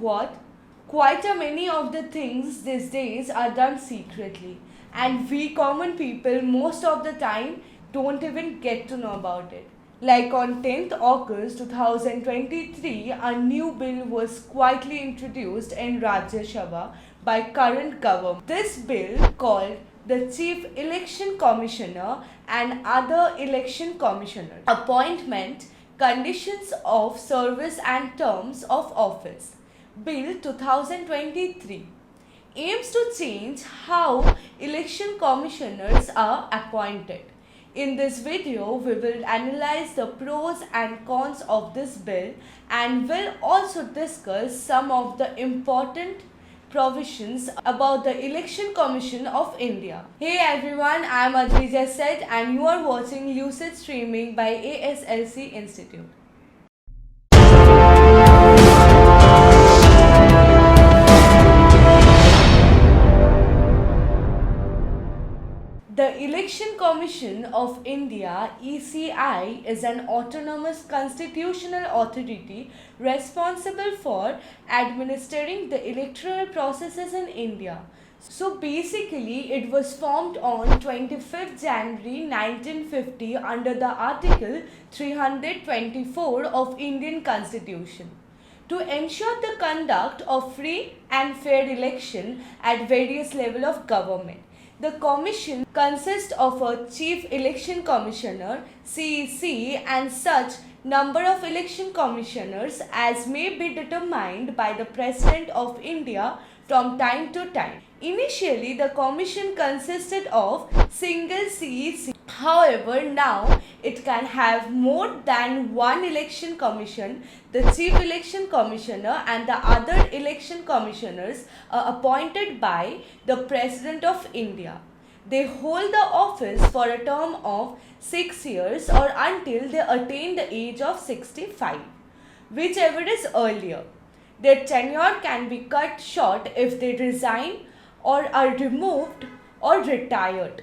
what? Quite a many of the things these days are done secretly, and we common people most of the time don't even get to know about it. Like on 10th August 2023, a new bill was quietly introduced in Rajya Sabha by current government. This bill, called the Chief Election Commissioner and other election commissioners, appointment, conditions of service and terms of office, Bill 2023, aims to change how election commissioners are appointed. In this video, we will analyze the pros and cons of this bill and will also discuss some of the important provisions about the Election Commission of India. Hey everyone, I am Advija Set and you are watching Lucid Streaming by ASLC Institute. The Election Commission of India (ECI) is an autonomous constitutional authority responsible for administering the electoral processes in India. So basically, it was formed on 25th January 1950 under the Article 324 of Indian Constitution to ensure the conduct of free and fair election at various levels of government. The commission consists of a Chief Election Commissioner (CEC) and such number of election commissioners as may be determined by the President of India from time to time. Initially, the commission consisted of single CEC. However, now it can have more than one election commission. The Chief Election Commissioner and the other election commissioners are appointed by the President of India. They hold the office for a term of 6 years or until they attain the age of 65, whichever is earlier. Their tenure can be cut short if they resign or are removed or retired.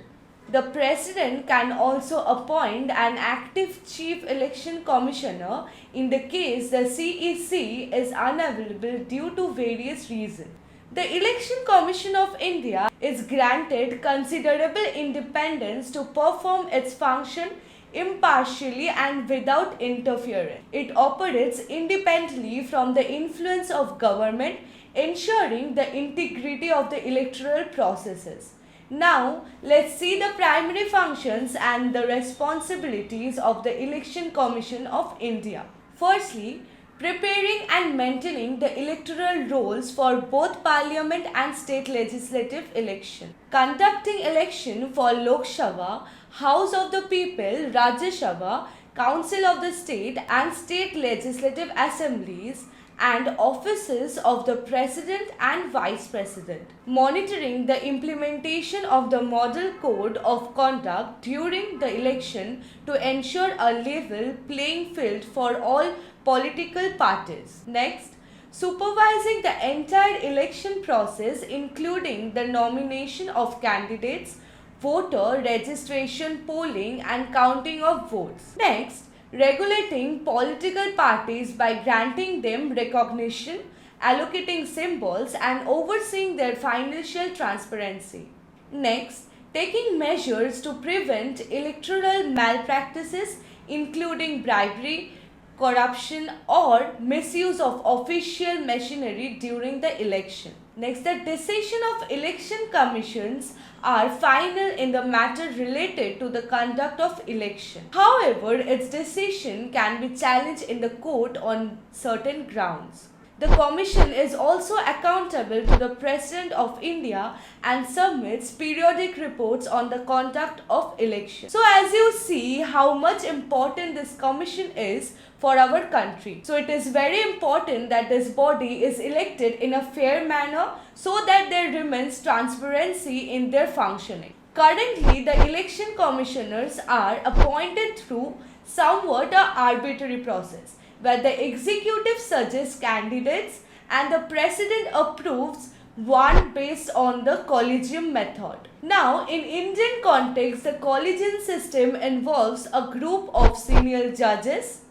The President can also appoint an active Chief Election Commissioner in the case the CEC is unavailable due to various reasons. The Election Commission of India is granted considerable independence to perform its function impartially and without interference. It operates independently from the influence of government, ensuring the integrity of the electoral processes. Now, let's see the primary functions and the responsibilities of the Election Commission of India. Firstly, preparing and maintaining the electoral rolls for both parliament and state legislative election. Conducting election for Lok Sabha, House of the People, Rajya Sabha, Council of the State and State Legislative Assemblies, and offices of the President and Vice President. Monitoring the implementation of the Model Code of Conduct during the election to ensure a level playing field for all political parties. Next, supervising the entire election process including the nomination of candidates, voter registration, polling and counting of votes. Next, regulating political parties by granting them recognition, allocating symbols and overseeing their financial transparency. Next, taking measures to prevent electoral malpractices including bribery, corruption or misuse of official machinery during the election. Next, the decision of election commissions are final in the matter related to the conduct of election. However, its decision can be challenged in the court on certain grounds. The Commission is also accountable to the President of India and submits periodic reports on the conduct of elections. So as you see how much important this Commission is for our country. So it is very important that this body is elected in a fair manner so that there remains transparency in their functioning. Currently, the election commissioners are appointed through somewhat an arbitrary process, where the executive suggests candidates and the president approves one based on the collegium method. Now, in Indian context, the collegium system involves a group of senior judges,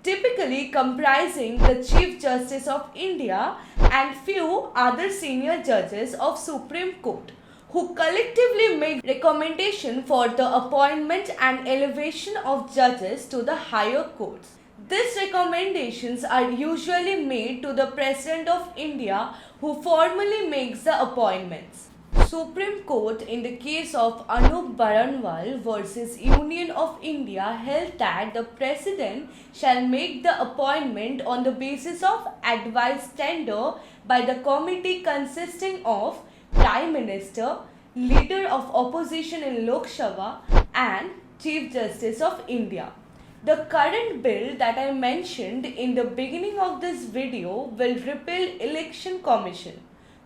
typically comprising the Chief Justice of India and few other senior judges of Supreme Court, who collectively make recommendation for the appointment and elevation of judges to the higher courts. These recommendations are usually made to the President of India, who formally makes the appointments. Supreme Court in the case of Anup Baranwal versus Union of India held that the President shall make the appointment on the basis of advice tendered by the committee consisting of Prime Minister, Leader of Opposition in Lok Sabha and Chief Justice of India. The current bill that I mentioned in the beginning of this video will repeal Election Commission,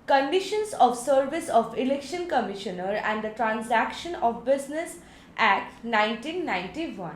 Conditions of Service of Election Commissioner and the Transaction of Business Act 1991.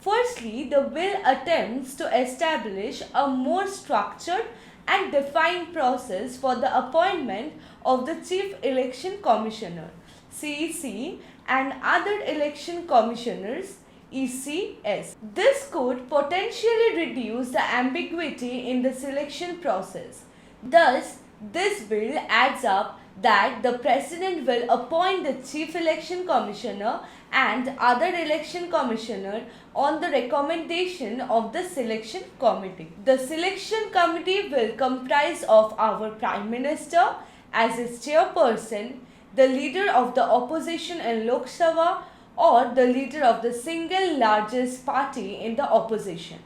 Firstly, the bill attempts to establish a more structured and defined process for the appointment of the Chief Election Commissioner (CEC) and other election commissioners (ECS). This could potentially reduce the ambiguity in the selection process. Thus, this bill adds up that the President will appoint the Chief Election Commissioner and other election commissioner on the recommendation of the selection committee. The selection committee will comprise of our Prime Minister as its chairperson, the leader of the opposition in Lok Sabha or the leader of the single largest party in the opposition,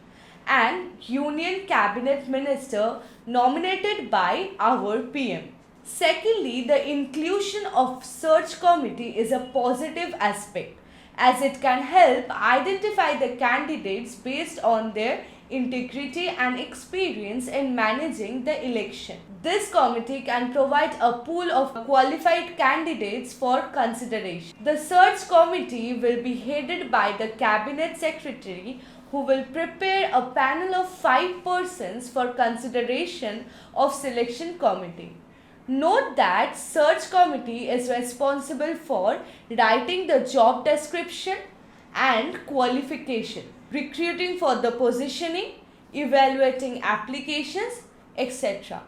and Union Cabinet Minister nominated by our PM. Secondly, the inclusion of search committee is a positive aspect as it can help identify the candidates based on their integrity and experience in managing the election. This committee can provide a pool of qualified candidates for consideration. The search committee will be headed by the Cabinet Secretary, who will prepare a panel of 5 persons for consideration of selection committee. Note that search committee is responsible for writing the job description and qualification, recruiting for the positioning, evaluating applications, etc.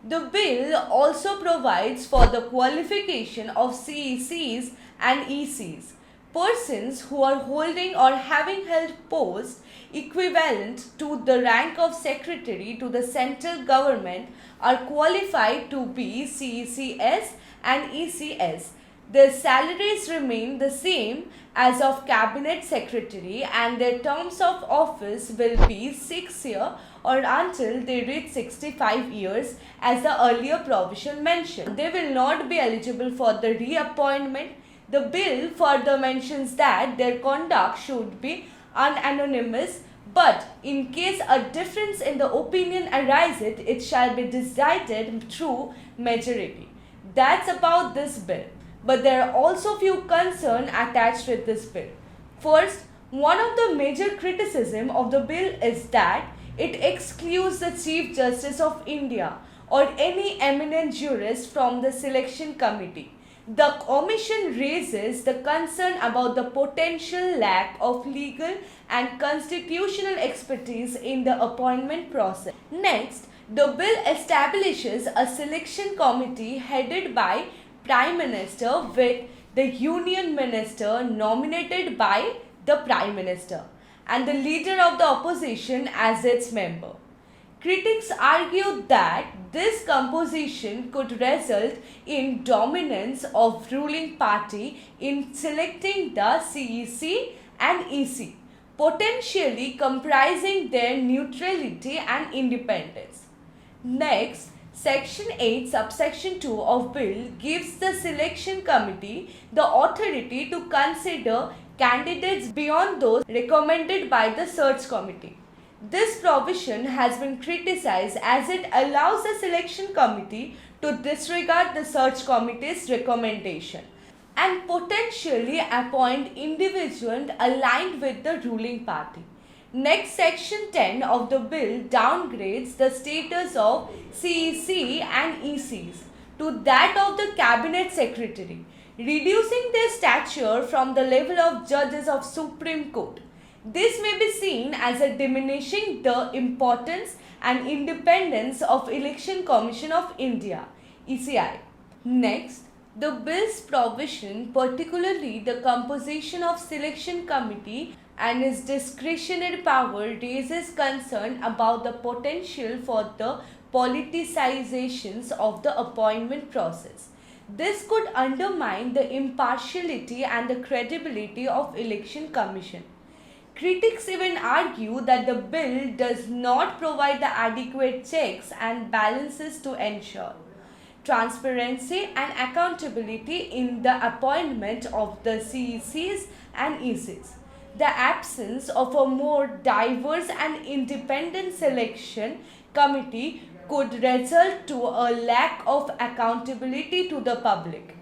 The bill also provides for the qualification of CECs and ECs. Persons who are holding or having held posts equivalent to the rank of secretary to the central government are qualified to be CECs and ECS. Their salaries remain the same as of cabinet secretary and their terms of office will be 6 years or until they reach 65 years as the earlier provision mentioned. They will not be eligible for the reappointment. The bill further mentions that their conduct should be unanimous, but in case a difference in the opinion arises, it shall be decided through majority. That's about this bill. But there are also few concerns attached with this bill. First, one of the major criticism of the bill is that it excludes the Chief Justice of India or any eminent jurist from the selection committee. The commission raises the concern about the potential lack of legal and constitutional expertise in the appointment process. Next, the bill establishes a selection committee headed by Prime Minister with the Union Minister nominated by the Prime Minister and the leader of the opposition as its member. Critics argue that this composition could result in dominance of ruling party in selecting the CEC and EC, potentially compromising their neutrality and independence. Next, Section 8, Subsection 2 of Bill gives the Selection Committee the authority to consider candidates beyond those recommended by the Search Committee. This provision has been criticized as it allows the Selection Committee to disregard the Search Committee's recommendation and potentially appoint individuals aligned with the ruling party. Next, Section 10 of the bill downgrades the status of CEC and ECs to that of the Cabinet Secretary, reducing their stature from the level of judges of Supreme Court. This may be seen as a diminishing the importance and independence of Election Commission of India (ECI). Next, the bill's provision, particularly the composition of selection committee and its discretionary power, raises concern about the potential for the politicizations of the appointment process. This could undermine the impartiality and the credibility of Election Commission. Critics even argue that the bill does not provide the adequate checks and balances to ensure transparency and accountability in the appointment of the CECs and ECs. The absence of a more diverse and independent selection committee could result to a lack of accountability to the public.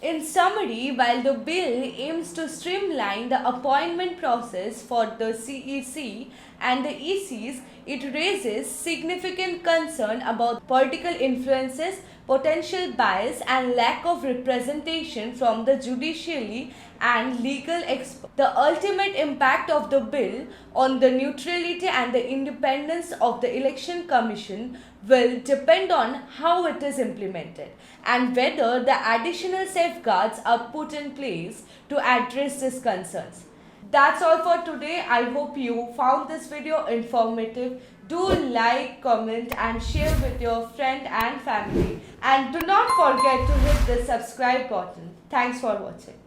In summary, while the bill aims to streamline the appointment process for the CEC and the ECs, it raises significant concern about political influences, potential bias, and lack of representation from the judiciary and legal experts. The ultimate impact of the bill on the neutrality and the independence of the Election Commission will depend on how it is implemented and whether the additional safeguards are put in place to address these concerns. That's all for today. I hope you found this video informative. Do like, comment and share with your friend and family. And do not forget to hit the subscribe button. Thanks for watching.